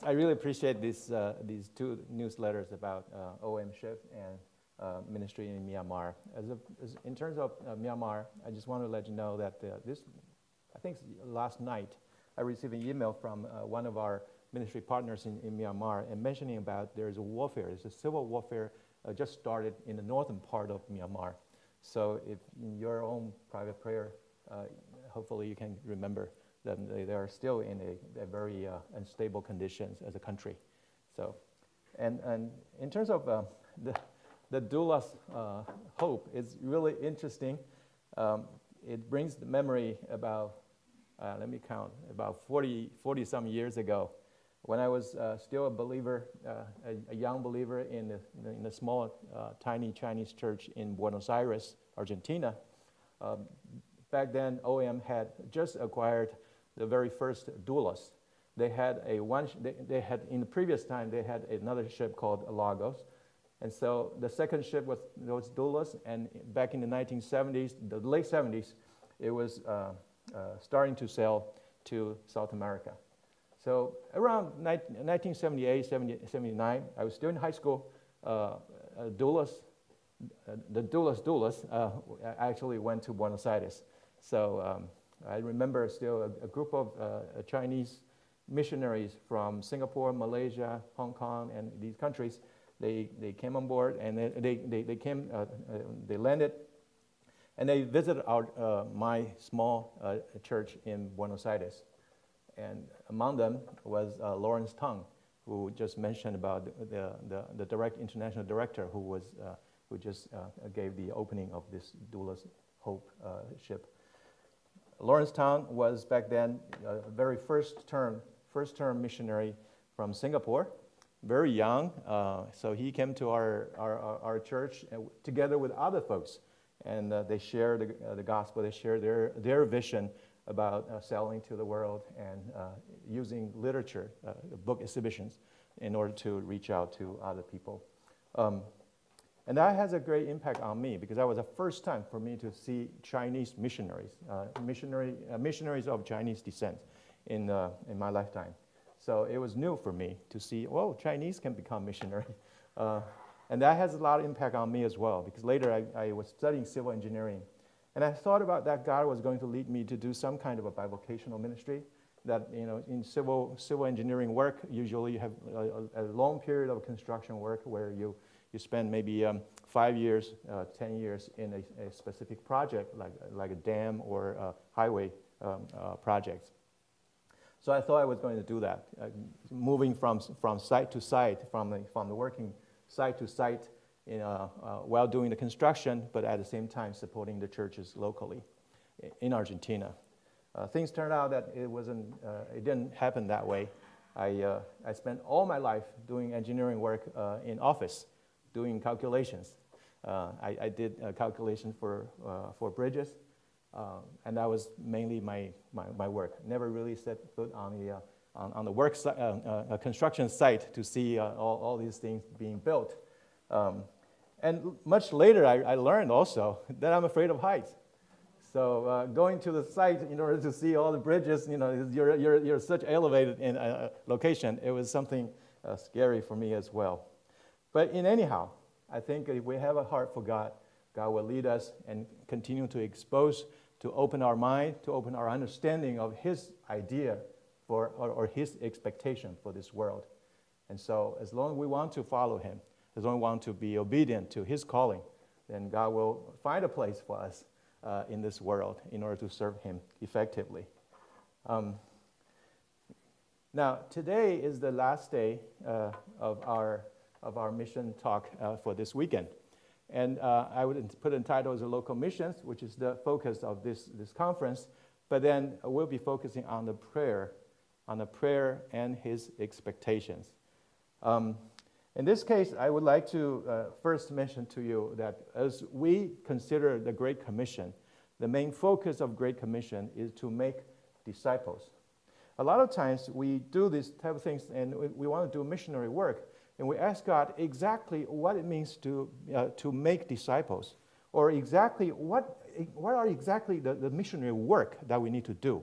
I really appreciate these two newsletters about OMship and ministry in Myanmar. In terms of Myanmar, I just want to let you know that I think last night, I received an email from one of our ministry partners in Myanmar and mentioning about there's a warfare, there's a civil warfare just started in the northern part of Myanmar. So if in your own private prayer, hopefully you can remember that they are still in a very unstable conditions as a country. So, and in terms of the doula's hope, it's really interesting. It brings the memory about, let me count, about 40 some years ago, when I was still a believer, a young believer in a small, tiny Chinese church in Buenos Aires, Argentina. Back then, OM had just acquired the very first doulas. They had in the previous time, they had another ship called Lagos. And so the second ship was those doulas, and back in the 1970s, the late 70s, it was starting to sail to South America. So around 1978, 79, I was still in high school. The doulas actually went to Buenos Aires. So I remember still a group of Chinese missionaries from Singapore, Malaysia, Hong Kong, and these countries. They came on board, and they landed, and they visited my small church in Buenos Aires. And among them was Lawrence Tang, who just mentioned about the international director who just gave the opening of this Doula's Hope ship. Lawrence Tang was back then a very first term missionary from Singapore, very young. So he came to our church together with other folks, and they shared the gospel. They shared their vision about selling to the world and using literature, book exhibitions, in order to reach out to other people. And that has a great impact on me, because that was the first time for me to see Chinese missionaries, missionaries of Chinese descent in my lifetime. So it was new for me to see, oh, Chinese can become missionary. And that has a lot of impact on me as well, because later I was studying civil engineering. And I thought about that God was going to lead me to do some kind of a bivocational ministry. That, you know, in civil engineering work, usually you have a long period of construction work where you spend maybe 5 years, 10 years in a specific project, like a dam or a highway projects. So I thought I was going to do that, moving from site to site, from the working site to site, while doing the construction, but at the same time supporting the churches locally in Argentina. Things turned out that it didn't happen that way. I spent all my life doing engineering work in office, doing calculations. I did calculations for bridges, and that was mainly my work. Never really set foot on the work construction site to see all these things being built. And much later, I learned also that I'm afraid of heights. So going to the site in order to see all the bridges, you know, you're such elevated in location. It was something scary for me as well. But anyhow, I think if we have a heart for God, God will lead us and continue to expose, to open our mind, to open our understanding of His idea or His expectation for this world. And so as long as we want to follow Him, as long as we want to be obedient to His calling, then God will find a place for us in this world in order to serve Him effectively. Now, today is the last day of our mission talk for this weekend. And I would put in title as local missions, which is the focus of this conference. But then we'll be focusing on the prayer and His expectations. In this case, I would like to first mention to you that as we consider the Great Commission, the main focus of Great Commission is to make disciples. A lot of times we do these type of things and we want to do missionary work, and we ask God exactly what it means to make disciples, or exactly what are exactly the missionary work that we need to do.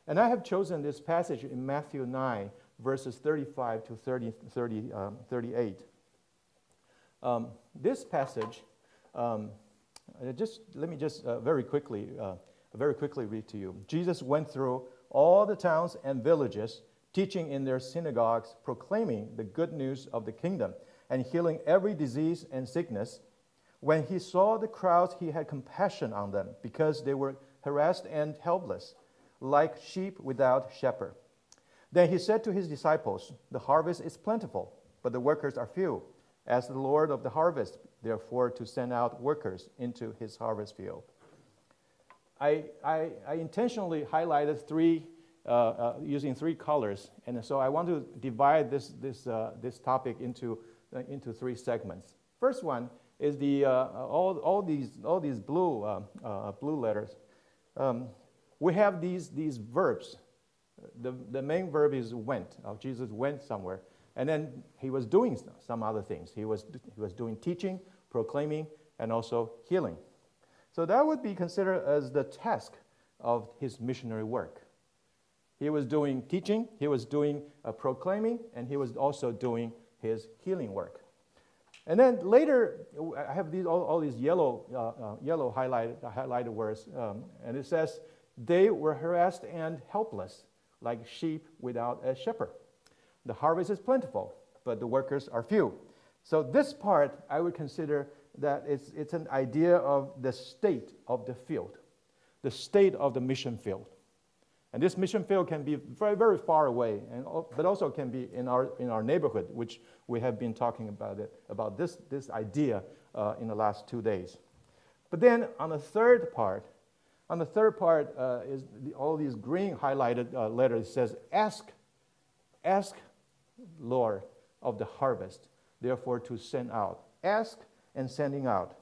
And I have chosen this passage in Matthew 9, verses 35 to 38. This passage, let me just very quickly read to you. Jesus went through all the towns and villages, teaching in their synagogues, proclaiming the good news of the kingdom, and healing every disease and sickness. When he saw the crowds, he had compassion on them, because they were harassed and helpless, like sheep without shepherd. Then he said to his disciples, "The harvest is plentiful, but the workers are few. Ask the Lord of the harvest, therefore, to send out workers into his harvest field." I intentionally highlighted using three colors, and so I want to divide this topic into three segments. First one is all these blue letters. We have these verbs. The main verb is went. Jesus went somewhere, and then he was doing some other things. He was doing teaching, proclaiming, and also healing. So that would be considered as the task of his missionary work. He was doing teaching, he was doing proclaiming, and he was also doing his healing work. And then later, I have all these yellow highlighted words, and it says, "They were harassed and helpless, like sheep without a shepherd. The harvest is plentiful, but the workers are few." So this part, I would consider that it's an idea of the state of the field, the state of the mission field. And this mission field can be very, very far away, but also can be in our neighborhood, which we have been talking about this idea in the last 2 days. But then on the third part is all these green highlighted letters. It says, "Ask, Lord of the harvest, therefore to send out." Ask and sending out.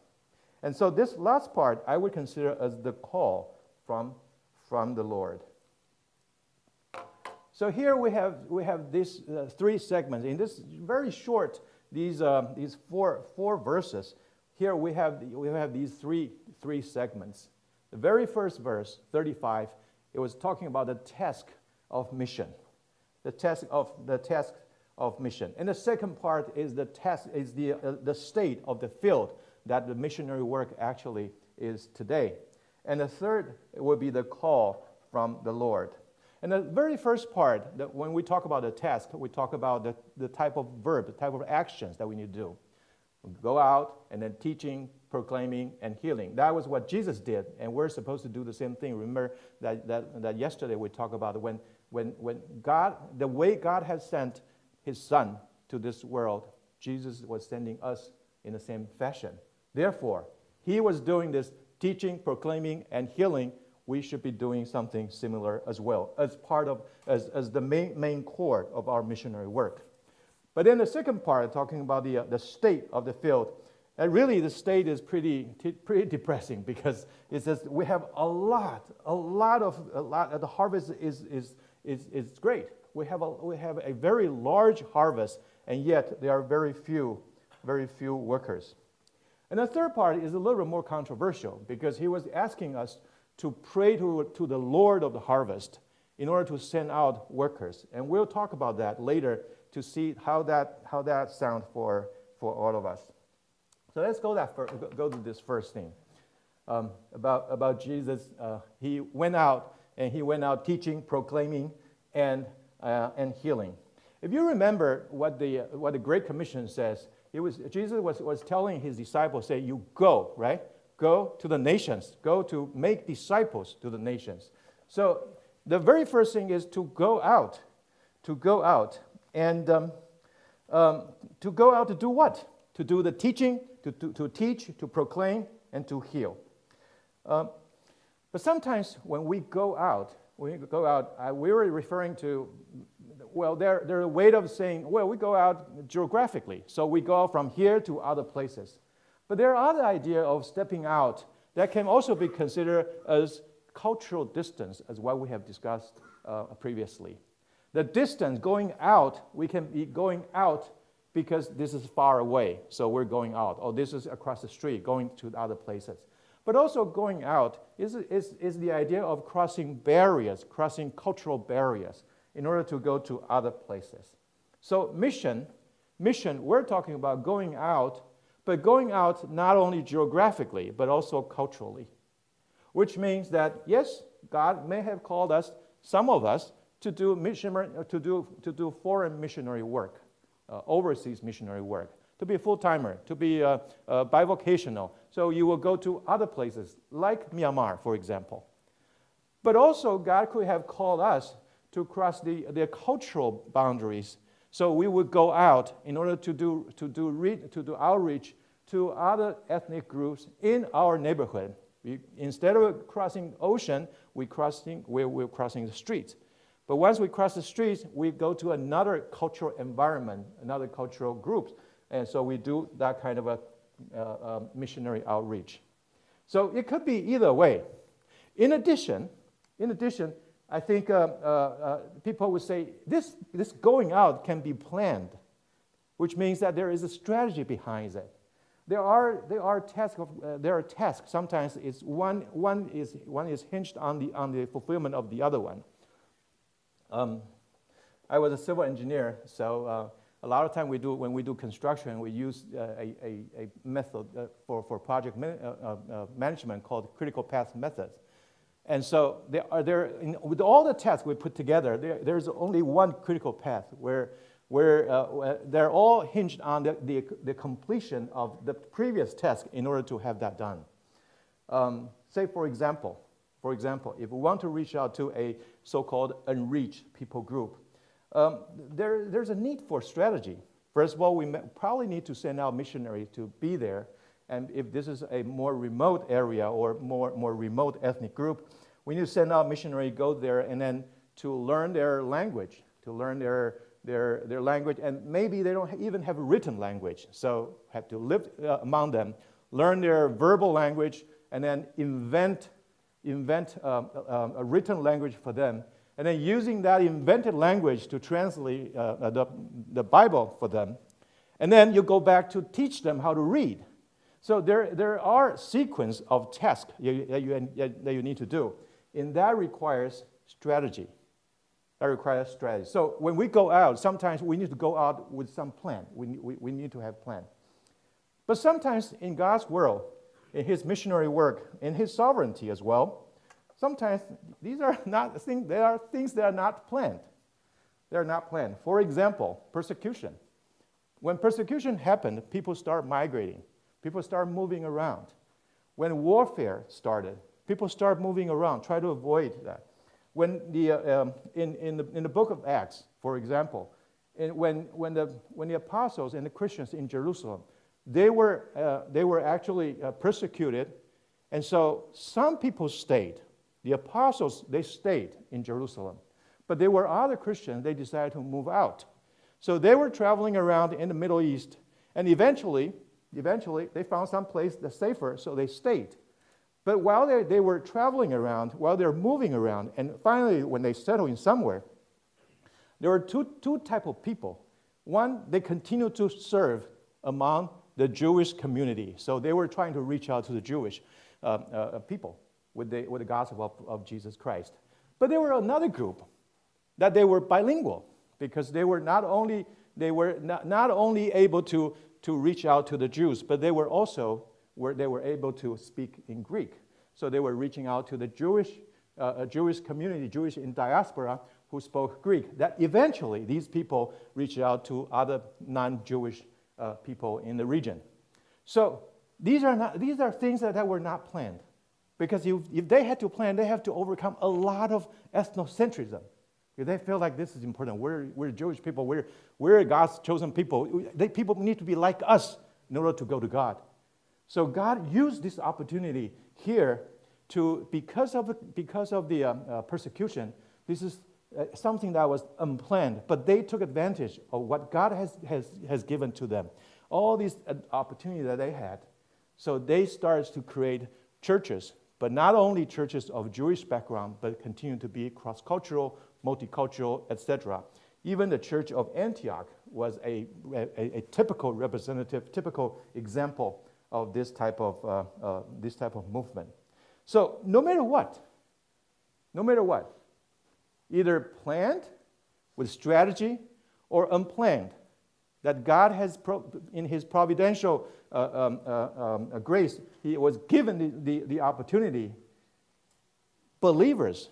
And so this last part I would consider as the call from the Lord. So here we have these three segments. In this very short, these four verses, here we have these three segments. The very first verse, 35, it was talking about the task of mission. The task of mission. And the second part is the state of the field that the missionary work actually is today. And the third will be the call from the Lord. And the very first part, when we talk about the task, we talk about the type of verb, the type of actions that we need to do. We go out and then teaching, proclaiming, and healing. That was what Jesus did, and we're supposed to do the same thing. Remember that yesterday we talked about when God, the way God has sent his Son to this world, Jesus was sending us in the same fashion. Therefore, he was doing this teaching, proclaiming, and healing. We should be doing something similar as well, as part of as the main core of our missionary work. But then the second part, talking about the state of the field, and really the state is pretty depressing, because it says we have a lot. The harvest is great. We have a very large harvest, and yet there are very few workers. And the third part is a little bit more controversial, because he was asking us to pray to the Lord of the harvest in order to send out workers. And we'll talk about that later to see how that sounds for all of us. So let's go to this first thing about Jesus. He went out teaching, proclaiming, and healing. If you remember what the Great Commission says, Jesus was telling his disciples, say, "You go," right? Go to the nations. Go to make disciples to the nations. So the very first thing is to go out. To go out. And to go out to do what? To do the teaching, to teach, to proclaim, and to heal. But sometimes when we go out, we were referring to, well, there's a way of saying, well, we go out geographically. So we go from here to other places. But there are other ideas of stepping out that can also be considered as cultural distance, as what we have discussed previously. The distance going out, we can be going out because this is far away, so we're going out. Or this is across the street, going to other places. But also going out is the idea of crossing barriers, crossing cultural barriers in order to go to other places. So mission, we're talking about going out, but going out not only geographically, but also culturally, which means that, yes, God may have called us, some of us, to do foreign missionary work, overseas missionary work, to be a full-timer, to be bivocational. So you will go to other places, like Myanmar, for example. But also, God could have called us to cross the cultural boundaries. So we would go out in order to do outreach to other ethnic groups in our neighborhood. Instead of crossing ocean, we're crossing the streets. But once we cross the streets, we go to another cultural environment, another cultural group. And so we do that kind of a missionary outreach. So it could be either way. In addition, I think people would say this going out can be planned, which means that there is a strategy behind it. There are tasks. Sometimes it's one is hinged on the fulfillment of the other one. I was a civil engineer, so a lot of time when we do construction, we use a method for project management called critical path methods. And so with all the tasks we put together, there's only one critical path where they're all hinged on the completion of the previous task in order to have that done. Say, for example, if we want to reach out to a so-called unreached people group, there's a need for strategy. First of all, we probably need to send out missionaries to be there. And if this is a more remote area or more remote ethnic group, we need to send out missionaries, go there, and then to learn their language, their language, and maybe they don't even have a written language, so have to live among them, learn their verbal language, and then invent a written language for them, and then using that invented language to translate the Bible for them, and then you go back to teach them how to read. So there are sequence of tasks that you need to do, and that requires strategy. So when we go out, sometimes we need to go out with some plan. We need to have plan. But sometimes in God's world, in His missionary work, in His sovereignty as well, sometimes these are not things. There are things that are not planned. They are not planned. For example, persecution. When persecution happened, people start migrating. People start moving around. When warfare started, people start moving around, try to avoid that. When in the book of Acts, for example, when the apostles and the Christians in Jerusalem, they were actually persecuted, and so some people stayed. The apostles, they stayed in Jerusalem, but there were other Christians. They decided to move out, so they were traveling around in the Middle East, and eventually they found some place that's safer, so they stayed. But while they were traveling around, while they're moving around, and finally when they settled in somewhere, there were two types of people. One, they continued to serve among the Jewish community. So they were trying to reach out to the Jewish people with the gospel of Jesus Christ. But there were another group that they were bilingual, because they were not only able to reach out to the Jews, but they were also they were able to speak in Greek. So they were reaching out to the Jewish community, Jewish in diaspora, who spoke Greek. That eventually these people reached out to other non-Jewish people in the region. So these are things that were not planned, because if they had to plan, they have to overcome a lot of ethnocentrism. If they feel like this is important, we're Jewish people, we're God's chosen people. People need to be like us in order to go to God. So God used this opportunity here because of the persecution. This is something that was unplanned, but they took advantage of what God has given to them. All these opportunities that they had. So they started to create churches, but not only churches of Jewish background, but continue to be cross-cultural, multicultural, etc. Even the church of Antioch was a typical representative, typical example of this type of movement. So no matter what, either planned with strategy or unplanned, that God has, in His providential grace, He was given the opportunity. Believers,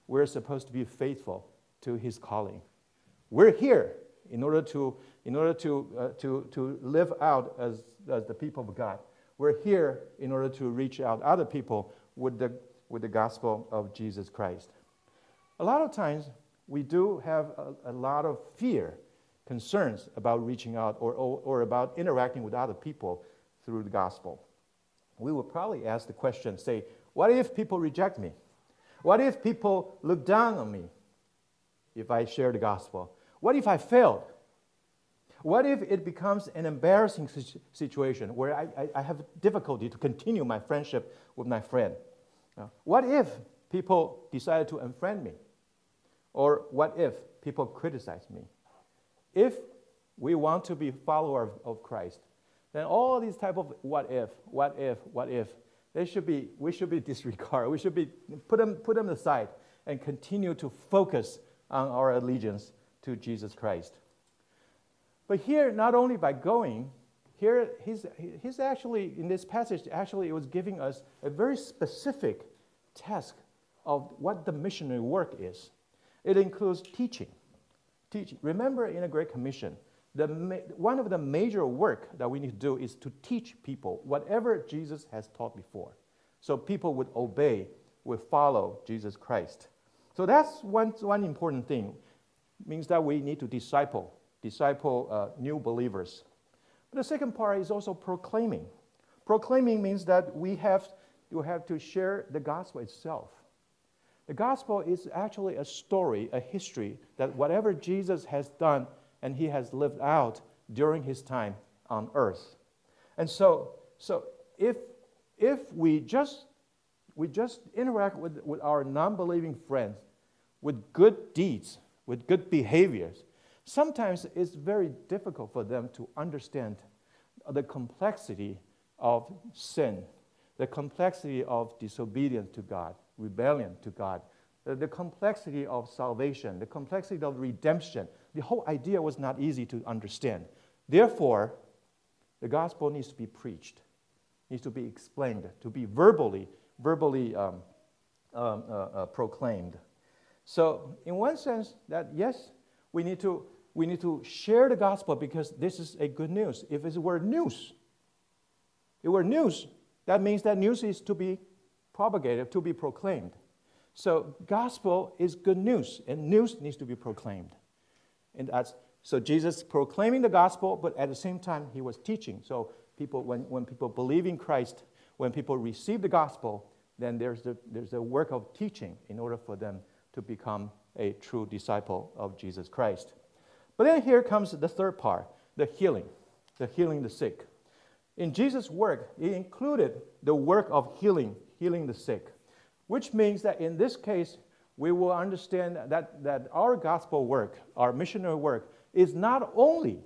we're supposed to be faithful to His calling. We're here in order to live out as the people of God. We're here in order to reach out other people with the gospel of Jesus Christ. A lot of times, we do have a lot of fear, concerns about reaching out or about interacting with other people through the gospel. We will probably ask the question, say, what if people reject me? What if people look down on me if I share the gospel? What if I failed? What if it becomes an embarrassing situation where I have difficulty to continue my friendship with my friend? What if people decide to unfriend me? Or what if people criticize me? If we want to be followers of Christ, then all these type of what if, we should be disregarded. We should be put them aside and continue to focus on our allegiance to Jesus Christ. But here, not only by going, here he's actually, in this passage, actually it was giving us a very specific task of what the missionary work is. It includes teaching. Remember, in a Great Commission, one of the major work that we need to do is to teach people whatever Jesus has taught before. So people would obey, would follow Jesus Christ. So that's one important thing. It means that we need to disciple new believers. But the second part is also proclaiming. Proclaiming means that you have to share the gospel itself. The gospel is actually a story, a history, that whatever Jesus has done and He has lived out during His time on earth. And so if we just interact with our non-believing friends with good deeds, with good behaviors, sometimes it's very difficult for them to understand the complexity of sin, the complexity of disobedience to God, rebellion to God, the complexity of salvation, the complexity of redemption. The whole idea was not easy to understand. Therefore, the gospel needs to be preached, needs to be explained, to be verbally proclaimed. So, in one sense, that yes, we need to share the gospel because this is a good news. If it were news, that means that news is to be propagated, to be proclaimed. So gospel is good news, and news needs to be proclaimed. And so Jesus proclaiming the gospel, but at the same time He was teaching. So when people believe in Christ, when people receive the gospel, then there's a work of teaching in order for them to become a true disciple of Jesus Christ. But then here comes the third part, the healing the sick. In Jesus' work, He included the work of healing the sick, which means that in this case, we will understand that our gospel work, our missionary work, is not only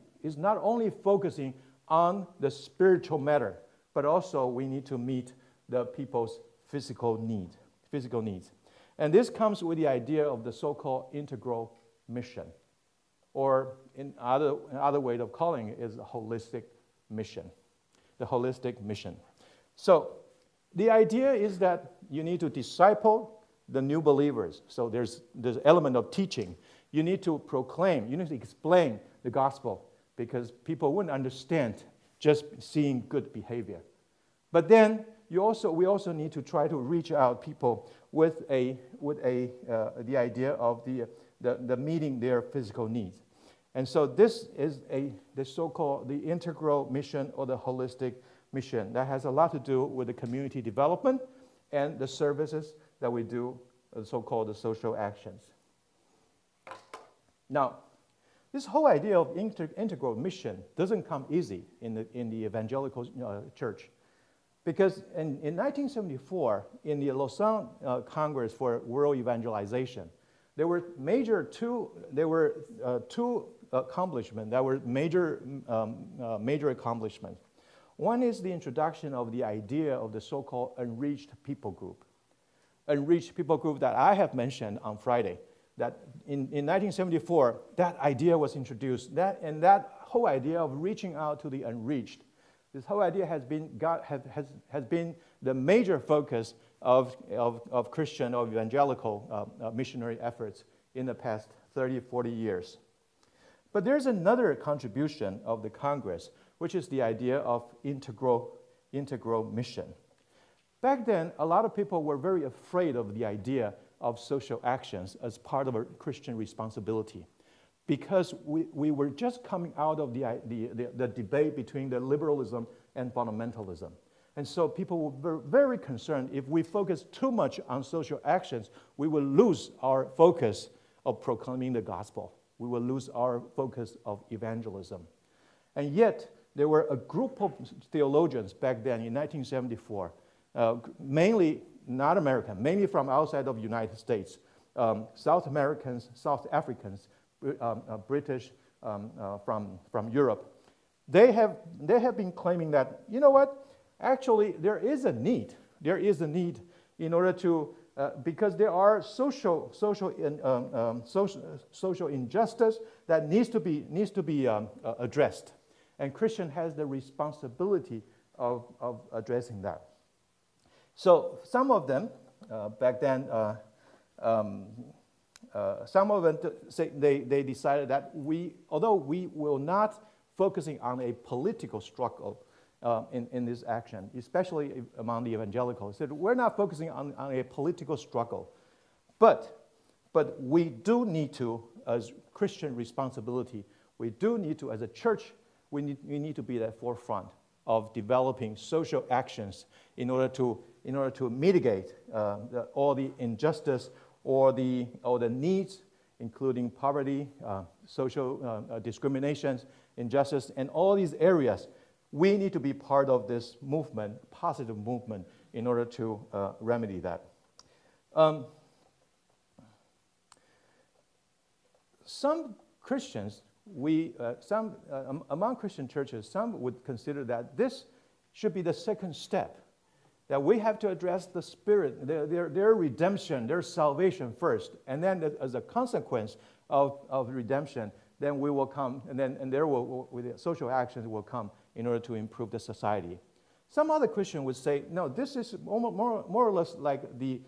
focusing on the spiritual matter, but also we need to meet the people's physical needs. And this comes with the idea of the so-called integral mission, or in other way of calling it is a holistic mission. The holistic mission. So the idea is that you need to disciple the new believers. So there's element of teaching. You need to proclaim, you need to explain the gospel because people wouldn't understand just seeing good behavior. But then we also need to try to reach out people with the idea of the meeting their physical needs. And so this is the so-called the integral mission or the holistic mission that has a lot to do with the community development and the services that we do, the so-called the social actions. Now, this whole idea of integral mission doesn't come easy in the evangelical church, because in 1974, in the Lausanne Congress for World Evangelization, there were two accomplishments that were major accomplishments. One is the introduction of the idea of the so-called unreached people group. Unreached people group that I have mentioned on Friday, that in 1974, that idea was introduced. And that whole idea of reaching out to the unreached, this whole idea has been the major focus of Christian or evangelical missionary efforts in the past 30, 40 years. But there's another contribution of the Congress, which is the idea of integral mission. Back then, a lot of people were very afraid of the idea of social actions as part of a Christian responsibility, because we were just coming out of the debate between the liberalism and fundamentalism. And so people were very concerned if we focus too much on social actions, we will lose our focus of proclaiming the gospel. We will lose our focus of evangelism. And yet, there were a group of theologians back then in 1974, mainly not American, mainly from outside of the United States, South Americans, South Africans, British from Europe. They have been claiming that, you know what, actually there is a need. There is a need in order to, because there are social injustice that needs to be addressed. And Christian has the responsibility of addressing that. So some of them, back then, some of them they decided that although we will not focusing on a political struggle in this action, especially among the evangelicals, said we're not focusing on a political struggle, but we do need to, as Christian responsibility, we do need to, as a church, we need to be at the forefront of developing social actions in order to mitigate all the injustice or the needs, including poverty, social discriminations, injustice, and all these areas. We need to be part of this movement, positive movement, in order to remedy that. Some Christians, among Christian churches, some would consider that this should be the second step, that we have to address the spirit, their redemption, their salvation first, and then as a consequence of redemption, then we will come, and the social actions will come in order to improve the society. Some other Christian would say, no, this is more or less like the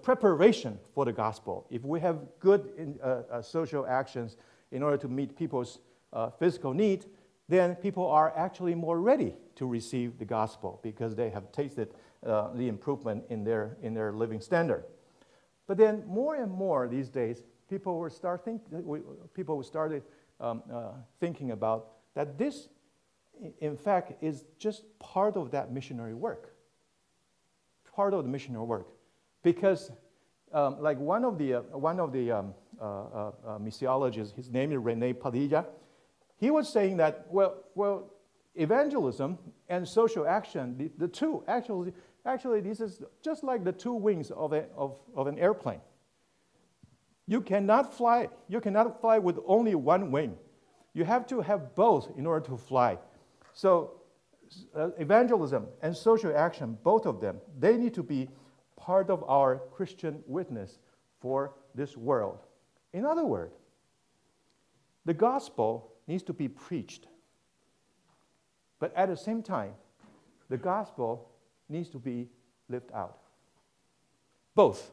preparation for the gospel. If we have good social actions in order to meet people's physical need, then people are actually more ready to receive the gospel because they have tasted the improvement in their living standard. But then more and more these days, people started thinking about that this, in fact, is just part of that missionary work. Part of the missionary work, because like one of the missiologists, his name is Rene Padilla, he was saying that well, evangelism and social action, the two actually this is just like the two wings of an airplane. You cannot fly with only one wing. You have to have both in order to fly. So evangelism and social action, both of them, they need to be part of our Christian witness for this world. In other words, the gospel needs to be preached. But at the same time, the gospel needs to be lived out. Both.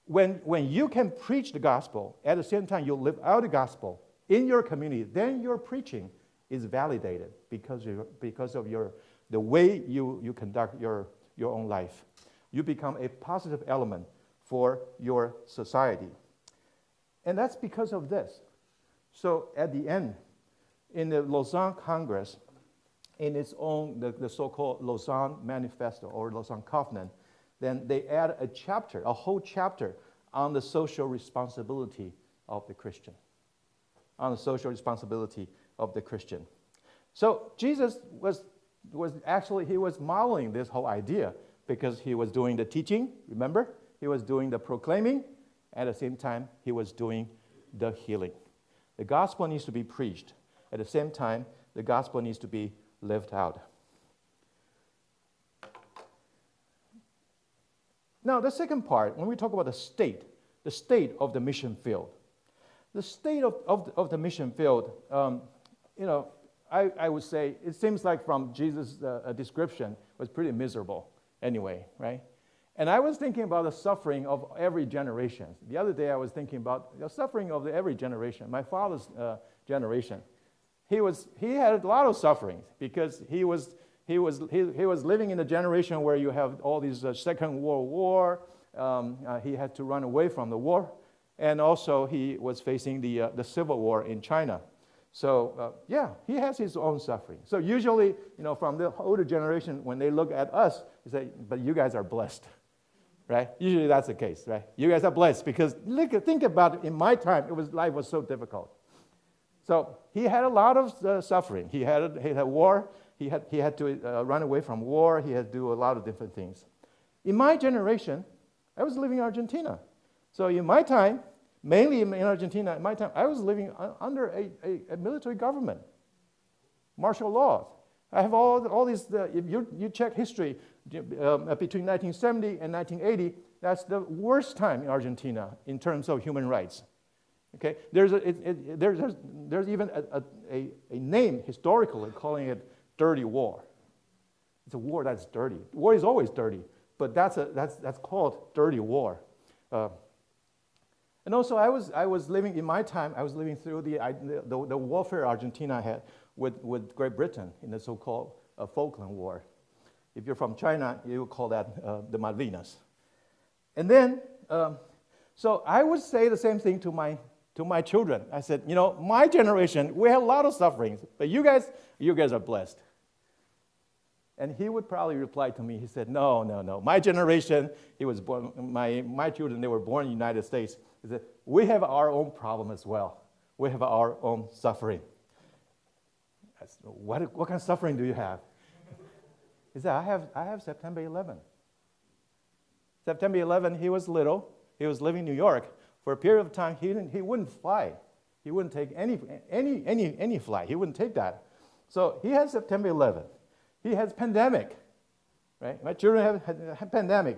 When you can preach the gospel, at the same time you live out the gospel in your community, then your preaching is validated because of the way you conduct your own life. You become a positive element for your society. And that's because of this. So at the end, in the Lausanne Congress, in its own, the so-called Lausanne Manifesto or Lausanne Covenant, then they add a whole chapter on the social responsibility of the Christian. On the social responsibility of the Christian. So Jesus was modeling this whole idea because he was doing the teaching, remember? He was doing the proclaiming, at the same time, he was doing the healing. The gospel needs to be preached. At the same time, the gospel needs to be lived out. Now, the second part, when we talk about the state of the mission field. The state of the mission field, I would say, it seems like from Jesus' description, was pretty miserable anyway, right? And I was thinking about the suffering of every generation. The other day I was thinking about the suffering of every generation. My father's generation, he had a lot of suffering because he was living in a generation where you have all these Second World War. He had to run away from the war, and also he was facing the Civil War in China. So he has his own suffering. So usually, from the older generation, when they look at us, they say, "But you guys are blessed." Right? Usually that's the case, right? You guys are blessed because think about it. In my time, life was so difficult. So he had a lot of suffering. He had war. He had to run away from war. He had to do a lot of different things. In my generation, I was living in Argentina. So in my time, mainly in Argentina, in my time, I was living under a military government, martial law. I have all these, if you check history, between 1970 and 1980, that's the worst time in Argentina in terms of human rights. Okay, there's even a name historically calling it dirty war. It's a war that's dirty. War is always dirty, but that's called dirty war. And also, I was living in my time. I was living through the warfare Argentina had with Great Britain in the so-called Falkland War. If you're from China, you would call that the Malvinas. And then, so I would say the same thing to my children. I said, my generation, we had a lot of sufferings, but you guys are blessed. And he would probably reply to me. He said, no. My generation, he was born. My children, they were born in the United States. He said, we have our own problem as well. We have our own suffering. I said, what kind of suffering do you have? He said, I have September 11. September 11, he was little. He was living in New York. For a period of time, he wouldn't fly. He wouldn't take any flight. He wouldn't take that. So he had September 11. He has pandemic, right? My children have pandemic.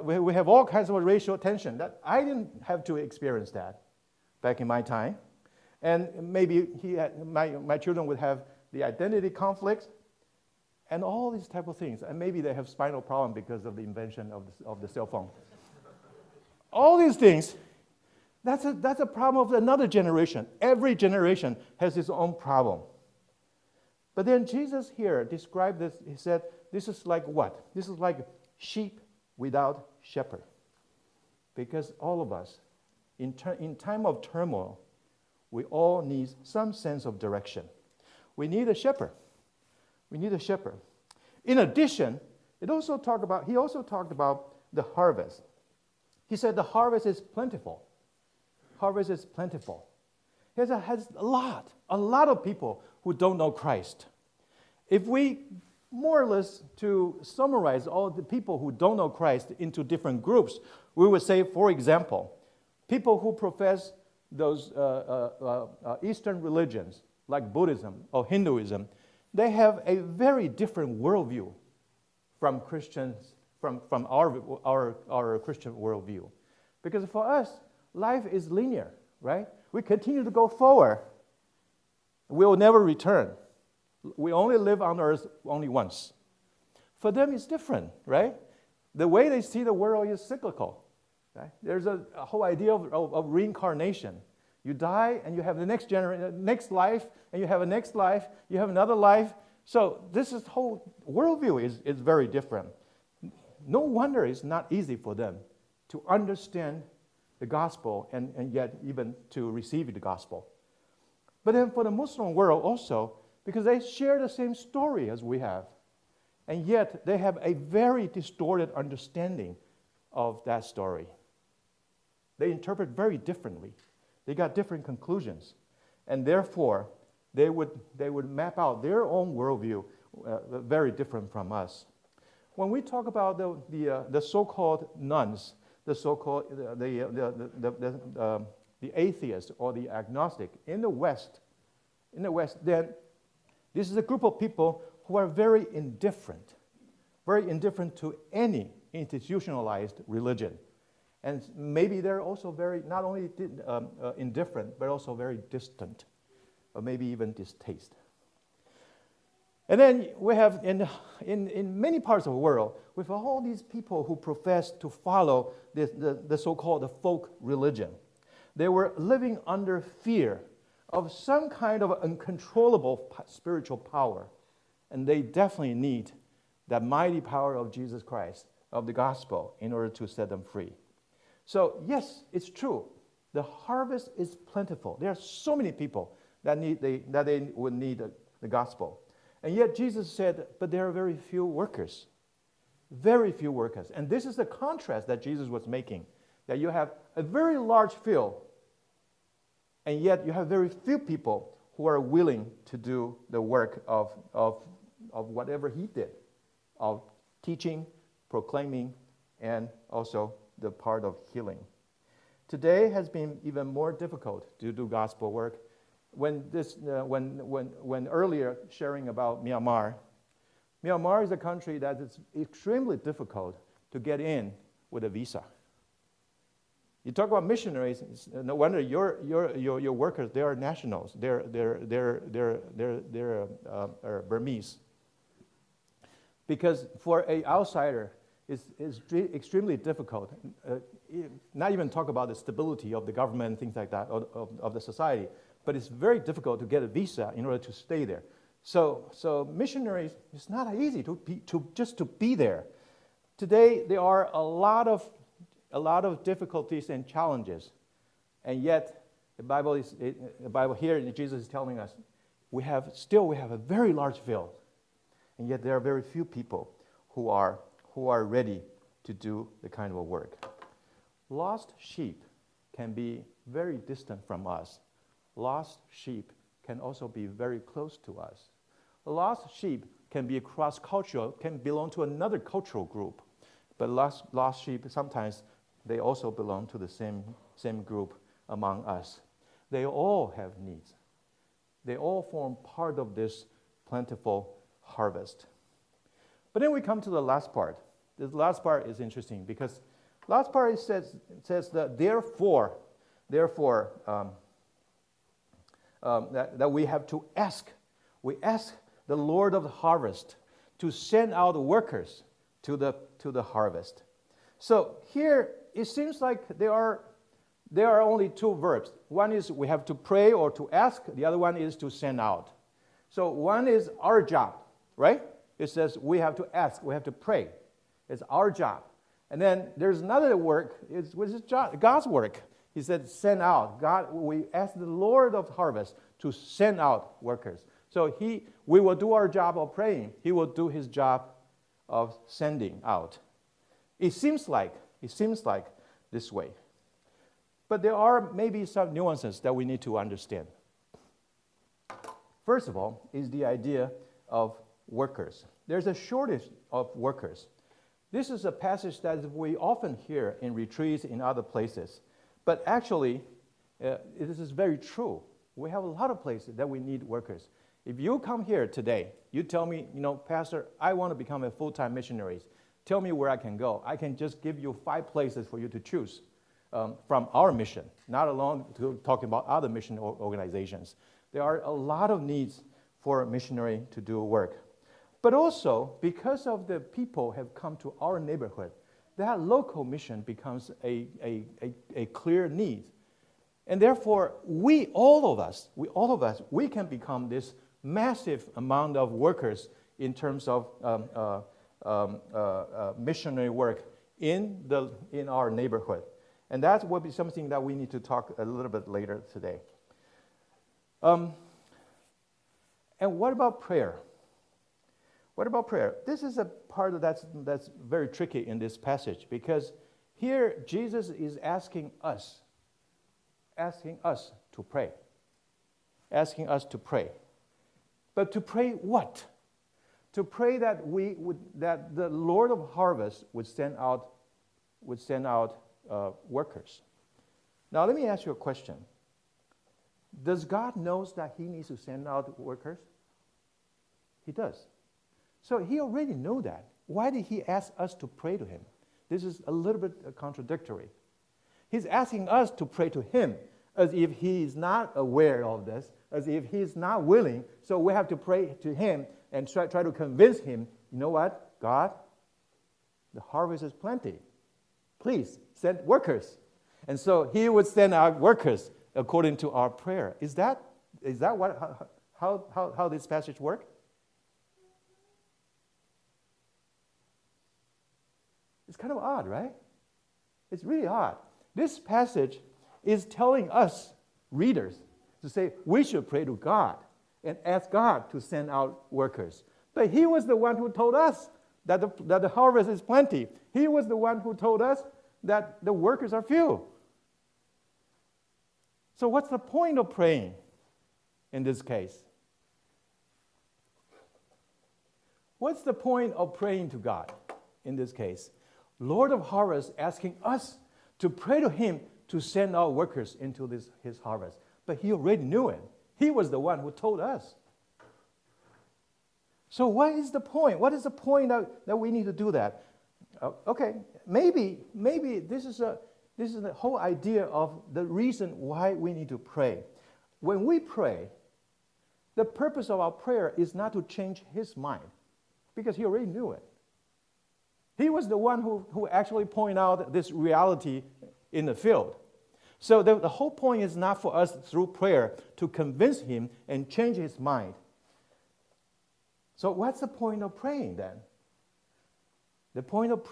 We have all kinds of racial tension. That I didn't have to experience that back in my time. And maybe my children would have the identity conflicts and all these type of things. And maybe they have spinal problem because of the invention of the cell phone. All these things, that's a problem of another generation. Every generation has its own problem. But then Jesus here described this. He said, this is like what? This is like sheep without shepherd. Because all of us, in time of turmoil, we all need some sense of direction. We need a shepherd. We need a shepherd. In addition, he also talked about the harvest. He said the harvest is plentiful. Harvest is plentiful. He has a lot of people who don't know Christ. If we more or less to summarize all the people who don't know Christ into different groups, we would say, for example, people who profess those Eastern religions like Buddhism or Hinduism, they have a very different worldview from Christians, from our Christian worldview. Because for us, life is linear, right? We continue to go forward. We will never return. We only live on earth only once. For them, it's different, right? The way they see the world is cyclical. Right? There's a whole idea of reincarnation. You die, and you have the next life, and you have a next life, you have another life. So this whole worldview is very different. No wonder it's not easy for them to understand the gospel and yet even to receive the gospel. But then for the Muslim world also, because they share the same story as we have, and yet they have a very distorted understanding of that story. They interpret very differently. They got different conclusions, and therefore they would map out their own worldview very different from us. When we talk about the so-called nuns, the so-called the atheist or the agnostic in the West, then this is a group of people who are very indifferent to any institutionalized religion. And maybe they're also very, not only indifferent, but also very distant, or maybe even distaste. And then we have, in many parts of the world, we have all these people who profess to follow the so-called folk religion. They were living under fear of some kind of uncontrollable spiritual power. And they definitely need that mighty power of Jesus Christ, of the gospel, in order to set them free. So yes, it's true. The harvest is plentiful. There are so many people that they would need the gospel. And yet Jesus said, but there are very few workers. Very few workers. And this is the contrast that Jesus was making. That you have a very large field, and yet you have very few people who are willing to do the work of whatever he did, of teaching, proclaiming, and also the part of healing. Today has been even more difficult to do gospel work. When earlier sharing about Myanmar is a country that is extremely difficult to get in with a visa. You talk about missionaries. No wonder your workers, they are nationals. They're Burmese. Because for an outsider, it's extremely difficult. Not even talk about the stability of the government and things like that, of the society. But it's very difficult to get a visa in order to stay there. So missionaries, it's not easy to be there. Today there are a lot of difficulties and challenges, and yet the Bible here, Jesus is telling us we have a very large field, and yet there are very few people who are ready to do the kind of work. Lost sheep can be very distant from us. Lost sheep can also be very close to us. Lost sheep can be cross-cultural, can belong to another cultural group. But lost sheep, sometimes they also belong to the same group among us. They all have needs. They all form part of this plentiful harvest. But then we come to the last part. This last part is interesting because last part says that therefore, that we have to ask. We ask the Lord of the harvest to send out workers to the harvest. So here it seems like there are only two verbs. One is we have to pray or to ask. The other one is to send out. So one is our job, right? It says we have to ask, we have to pray. It's our job. And then there's another work, which is God's work. He said, send out. We ask the Lord of harvest to send out workers. So we will do our job of praying. He will do his job of sending out. It seems like this way. But there are maybe some nuances that we need to understand. First of all is the idea of workers. There's a shortage of workers. This is a passage that we often hear in retreats in other places. But actually, this is very true. We have a lot of places that we need workers. If you come here today, you tell me, Pastor, I want to become a full-time missionary. Tell me where I can go. I can just give you 5 places for you to choose from our mission, not alone talking about other mission organizations. There are a lot of needs for a missionary to do work. But also, because of the people have come to our neighborhood, that local mission becomes a clear need. And therefore, all of us, we can become this massive amount of workers in terms of missionary work in our neighborhood. And that will be something that we need to talk a little bit later today. And what about prayer? What about prayer? This is a part that's very tricky in this passage because here Jesus is asking us to pray. Asking us to pray. But to pray what? To pray that that the Lord of harvest would send out workers. Now let me ask you a question. Does God know that he needs to send out workers? He does. So he already knows that. Why did he ask us to pray to him? This is a little bit contradictory. He's asking us to pray to him as if he is not aware of this, as if he's not willing. So we have to pray to him and try to convince him, you know what, God, the harvest is plenty. Please send workers. And so he would send out workers according to our prayer. Is that how this passage works? It's kind of odd, right? It's really odd. This passage is telling us, readers, to say we should pray to God and ask God to send out workers. But he was the one who told us that the harvest is plenty. He was the one who told us that the workers are few. So what's the point of praying in this case? What's the point of praying to God in this case? Lord of harvest asking us to pray to him to send out workers into his harvest. But he already knew it. He was the one who told us. So what is the point? What is the point that we need to do that? Okay, maybe this is the whole idea of the reason why we need to pray. When we pray, the purpose of our prayer is not to change his mind, because he already knew it. He was the one who actually pointed out this reality in the field. So the whole point is not for us through prayer to convince him and change his mind. So what's the point of praying then? The point of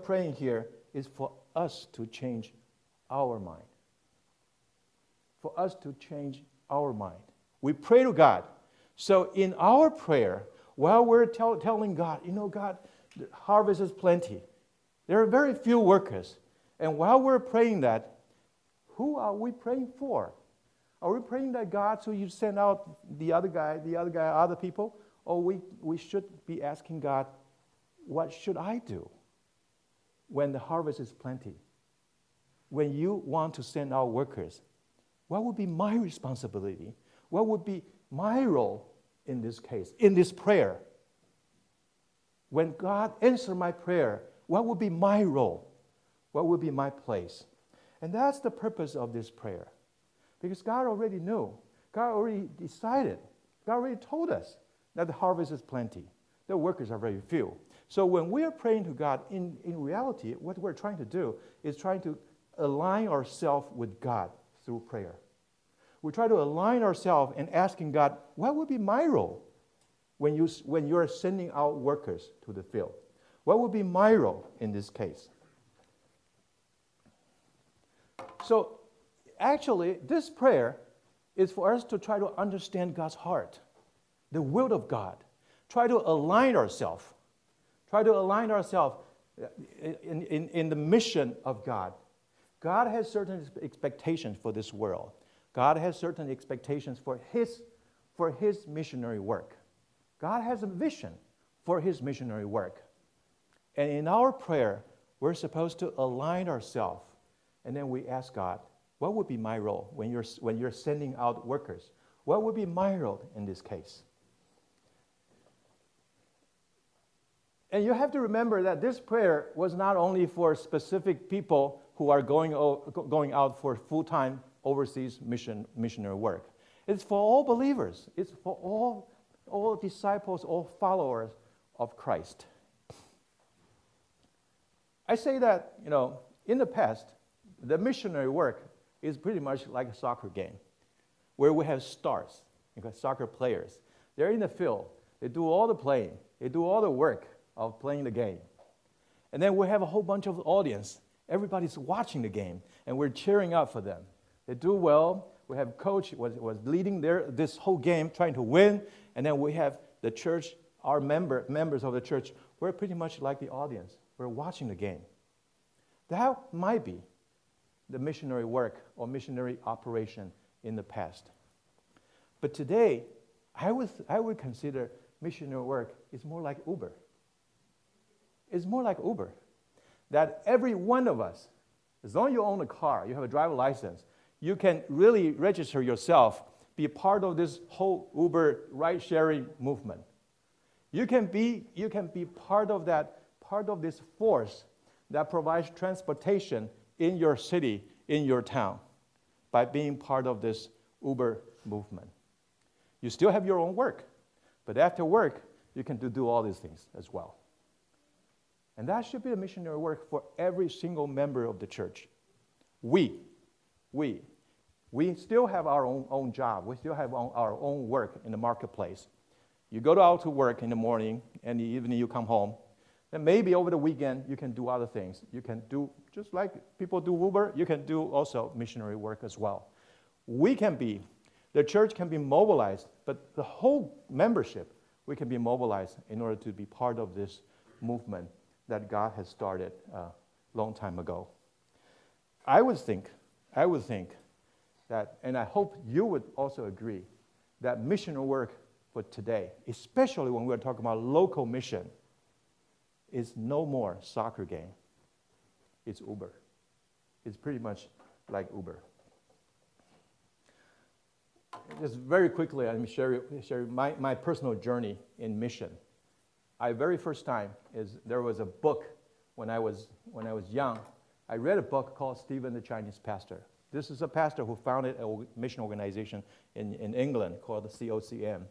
praying here is for us to change our mind. For us to change our mind. We pray to God. So in our prayer, while we're telling God, you know, God, the harvest is plenty. There are very few workers. And while we're praying that, who are we praying for? Are we praying that God, so you send out the other guy, other people? Or we should be asking God, what should I do when the harvest is plenty? When you want to send out workers, what would be my responsibility? What would be my role in this case, in this prayer? When God answers my prayer, what would be my role? What would be my place? And that's the purpose of this prayer. Because God already knew. God already decided. God already told us that the harvest is plenty. The workers are very few. So when we are praying to God, in reality, what we're trying to do is trying to align ourselves with God through prayer. We try to align ourselves and asking God, what would be my role when you're sending out workers to the field? What would be my role in this case? So actually, this prayer is for us to try to understand God's heart, the will of God. Try to align ourselves. Try to align ourselves in the mission of God. God has certain expectations for this world. God has certain expectations for his missionary work. God has a vision for his missionary work. And in our prayer, we're supposed to align ourselves. And then we ask God, what would be my role when you're sending out workers? What would be my role in this case? And you have to remember that this prayer was not only for specific people who are going out for full-time overseas missionary work. It's for all believers. It's for all disciples, all followers of Christ. I say that, in the past, the missionary work is pretty much like a soccer game, where we have stars, soccer players. They're in the field. They do all the playing. They do all the work of playing the game. And then we have a whole bunch of audience. Everybody's watching the game, and we're cheering up for them. They do well. We have coach was leading this whole game, trying to win. And then we have the church, our members of the church. We're pretty much like the audience. We're watching the game. That might be the missionary work or missionary operation in the past. But today, I would consider missionary work is more like Uber. It's more like Uber. That every one of us, as long as you own a car, you have a driver license, you can really register yourself, be part of this whole Uber ride-sharing movement. You can be part of that part of this force that provides transportation in your city, in your town, by being part of this Uber movement. You still have your own work, but after work, you can do all these things as well. And that should be a missionary work for every single member of the church. We still have our own job. We still have our own work in the marketplace. You go out to work in the morning, and in the evening you come home. Then maybe over the weekend you can do other things. You can do, just like people do Uber, you can do also missionary work as well. The church can be mobilized, but the whole membership, we can be mobilized in order to be part of this movement that God has started a long time ago. I would think that, and I hope you would also agree, that missionary work for today, especially when we're talking about local mission, is no more soccer game. It's Uber. It's pretty much like Uber. Just very quickly, let me share you my personal journey in mission. Very first time there was a book when I was young. I read a book called Stephen the Chinese Pastor. This is a pastor who founded a mission organization in England called the COCM.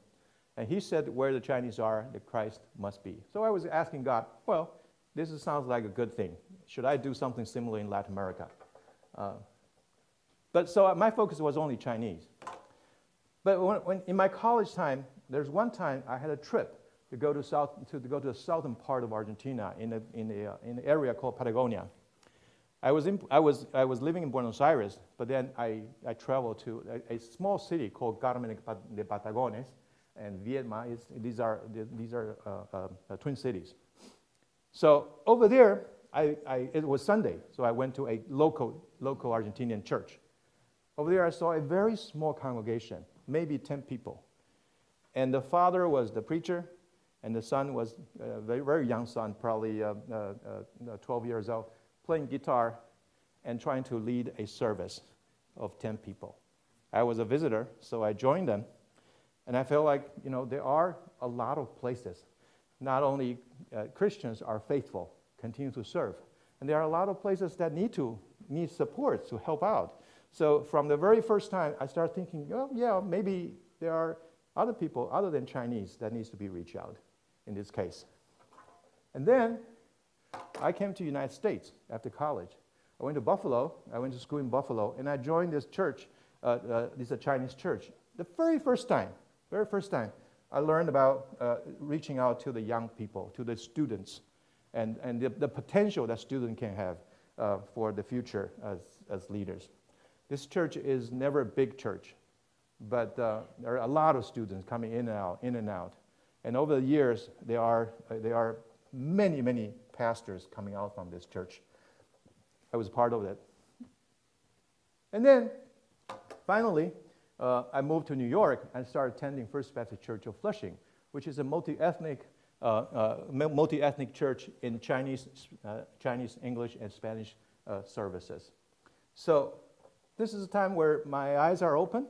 And he said, where the Chinese are, the Christ must be. So I was asking God, well, sounds like a good thing. Should I do something similar in Latin America? So my focus was only Chinese. But when in my college time, there's one time I had a trip to go to the southern part of Argentina in an area called Patagonia. I was living in Buenos Aires, but then I traveled to a small city called Carmen de Patagones, and Viedma. These are twin cities. So over there, it was Sunday, so I went to a local Argentinian church. Over there, I saw a very small congregation, maybe 10 people. And the father was the preacher, and the son was a very, very young son, probably 12 years old, playing guitar and trying to lead a service of 10 people. I was a visitor, so I joined them. And I felt like, there are a lot of places. Not only Christians are faithful, continue to serve, and there are a lot of places that need support to help out. So from the very first time, I started thinking, oh, yeah, maybe there are other people other than Chinese that needs to be reached out in this case. And then I came to the United States after college. I went to Buffalo. I went to school in Buffalo, and I joined this church. This is a Chinese church. The very first time, I learned about reaching out to the young people, to the students, and the potential that students can have for the future as leaders. This church is never a big church, but there are a lot of students coming in and out. And over the years, there are many, many pastors coming out from this church. I was part of it. And then, finally, I moved to New York and started attending First Baptist Church of Flushing, which is a multi-ethnic church in Chinese, English, and Spanish services. So this is a time where my eyes are open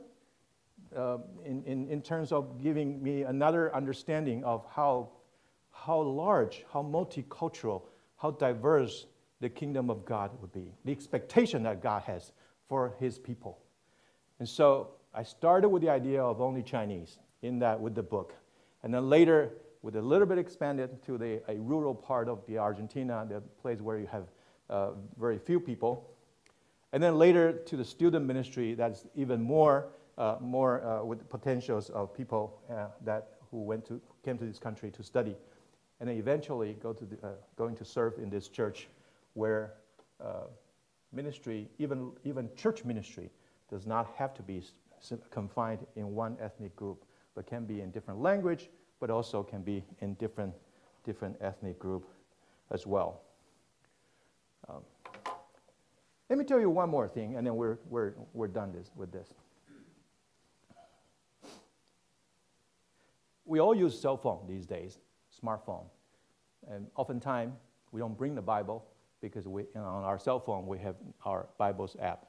in terms of giving me another understanding of how large, how multicultural, how diverse the kingdom of God would be, the expectation that God has for his people. And so I started with the idea of only Chinese with the book. And then later, with a little bit expanded to a rural part of the Argentina, the place where you have very few people. And then later to the student ministry, that's even more with potentials of people who came to this country to study. And then eventually going to serve in this church where ministry, even church ministry, does not have to be confined in one ethnic group, but can be in different language, but also can be in different ethnic group as well. Let me tell you one more thing, and then we're done with this. We all use cell phone these days, smartphone, and oftentimes we don't bring the Bible because on our cell phone we have our Bible's app.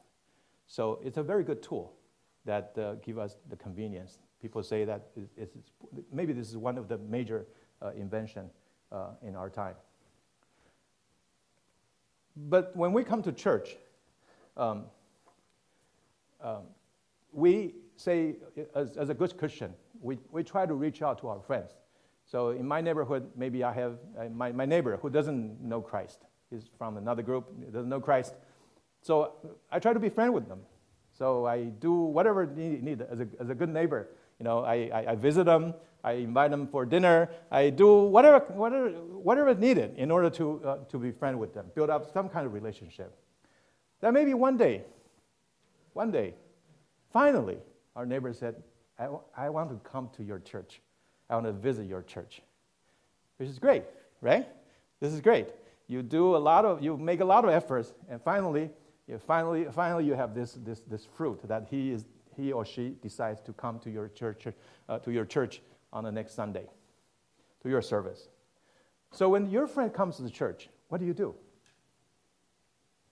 So it's a very good tool that gives us the convenience. People say that maybe this is one of the major inventions in our time. But when we come to church, we say, as a good Christian, we try to reach out to our friends. So in my neighborhood, maybe I have my neighbor who doesn't know Christ. He's from another group, doesn't know Christ. So I try to be friends with them. So I do whatever need as a good neighbor. I visit them, I invite them for dinner, I do whatever is needed in order to be friends with them, build up some kind of relationship. Then maybe one day, finally, our neighbor said, I want to come to your church. I want to visit your church. Which is great, right? This is great. You make a lot of efforts, and finally you have this fruit that he or she decides to come to your church on the next Sunday, to your service. So when your friend comes to the church, what do?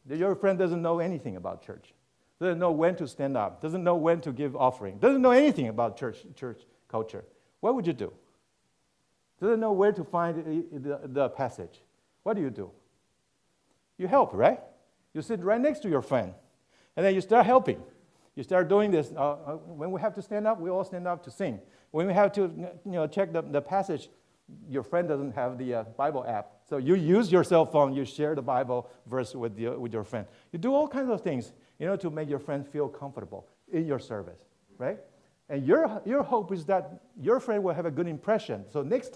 Your friend doesn't know anything about church, doesn't know when to stand up, doesn't know when to give offering, doesn't know anything about church culture. What would you do? Doesn't know where to find the passage. What do? You help, right? You sit right next to your friend, and then you start helping. You start doing this. When we have to stand up, we all stand up to sing. When we have to check the passage, your friend doesn't have the Bible app. So you use your cell phone, you share the Bible verse with your friend. You do all kinds of things to make your friend feel comfortable in your service, right? And your hope is that your friend will have a good impression. So next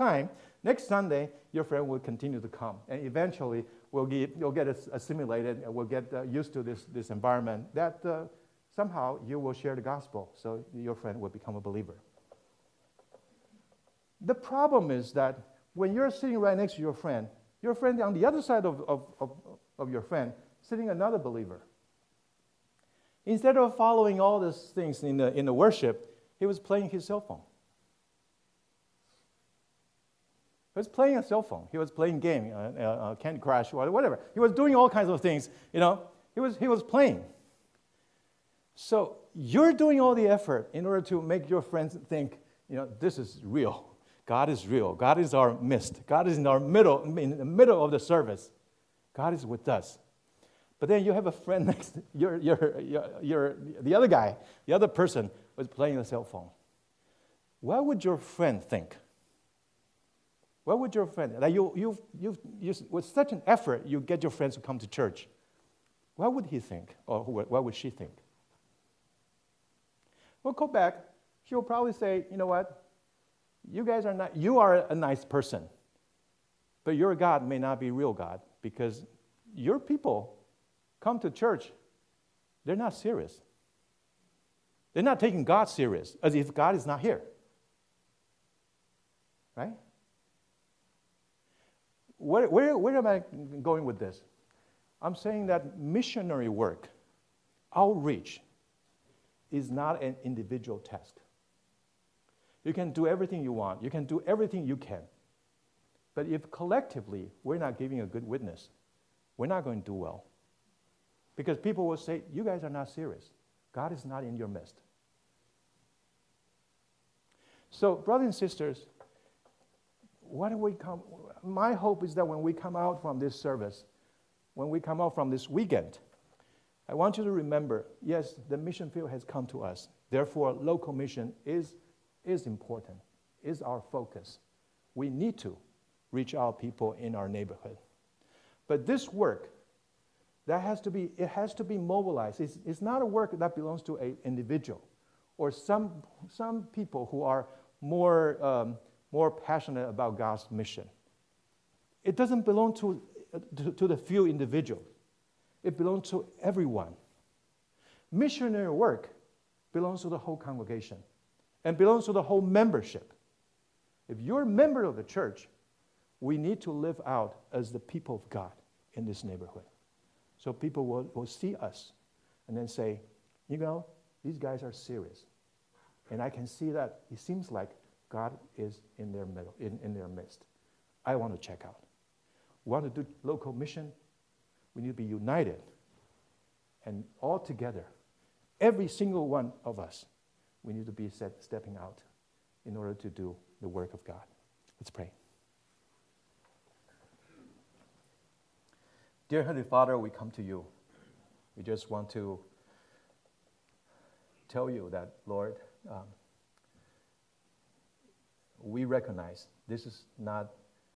Sunday, your friend will continue to come. And eventually, you'll get assimilated, and will get used to this environment that somehow you will share the gospel. So your friend will become a believer. The problem is that when you're sitting right next to your friend on the other side of your friend, sitting another believer. Instead of following all these things in the worship, he was playing his cell phone. He was playing a cell phone. He was playing game, Candy Crush, or whatever. He was doing all kinds of things. He was playing. So you're doing all the effort in order to make your friends think, this is real. God is real. God is our midst. God is in the middle of the service. God is with us. But then you have a friend next to the other guy, the other person was playing a cell phone. What would your friend think? What would your friend, like you with such an effort, you get your friends to come to church. What would he think, or what would she think? We'll go back. She'll probably say, you know what? You are a nice person, but your God may not be real God, because your people come to church, they're not serious. They're not taking God serious, as if God is not here. Right? Where am I going with this? I'm saying that missionary work, outreach, is not an individual task. You can do everything you want. You can do everything you can. But if collectively we're not giving a good witness, we're not going to do well. Because people will say, you guys are not serious. God is not in your midst. So, brothers and sisters, my hope is that when we come out from this service, when we come out from this weekend, I want you to remember, yes, the mission field has come to us. Therefore, local mission is important, is our focus. We need to reach out people in our neighborhood. But this work, it has to be mobilized. It's not a work that belongs to an individual or some people who are more passionate about God's mission. It doesn't belong to the few individuals. It belongs to everyone. Missionary work belongs to the whole congregation and belongs to the whole membership. If you're a member of the church, we need to live out as the people of God in this neighborhood. So people will see us and then say, these guys are serious. And I can see that it seems like God is in their middle, in their midst. I want to check out. We want to do local mission. We need to be united. And all together, every single one of us, we need to be stepping out in order to do the work of God. Let's pray. Dear Heavenly Father, we come to you. We just want to tell you that, Lord, we recognize this is not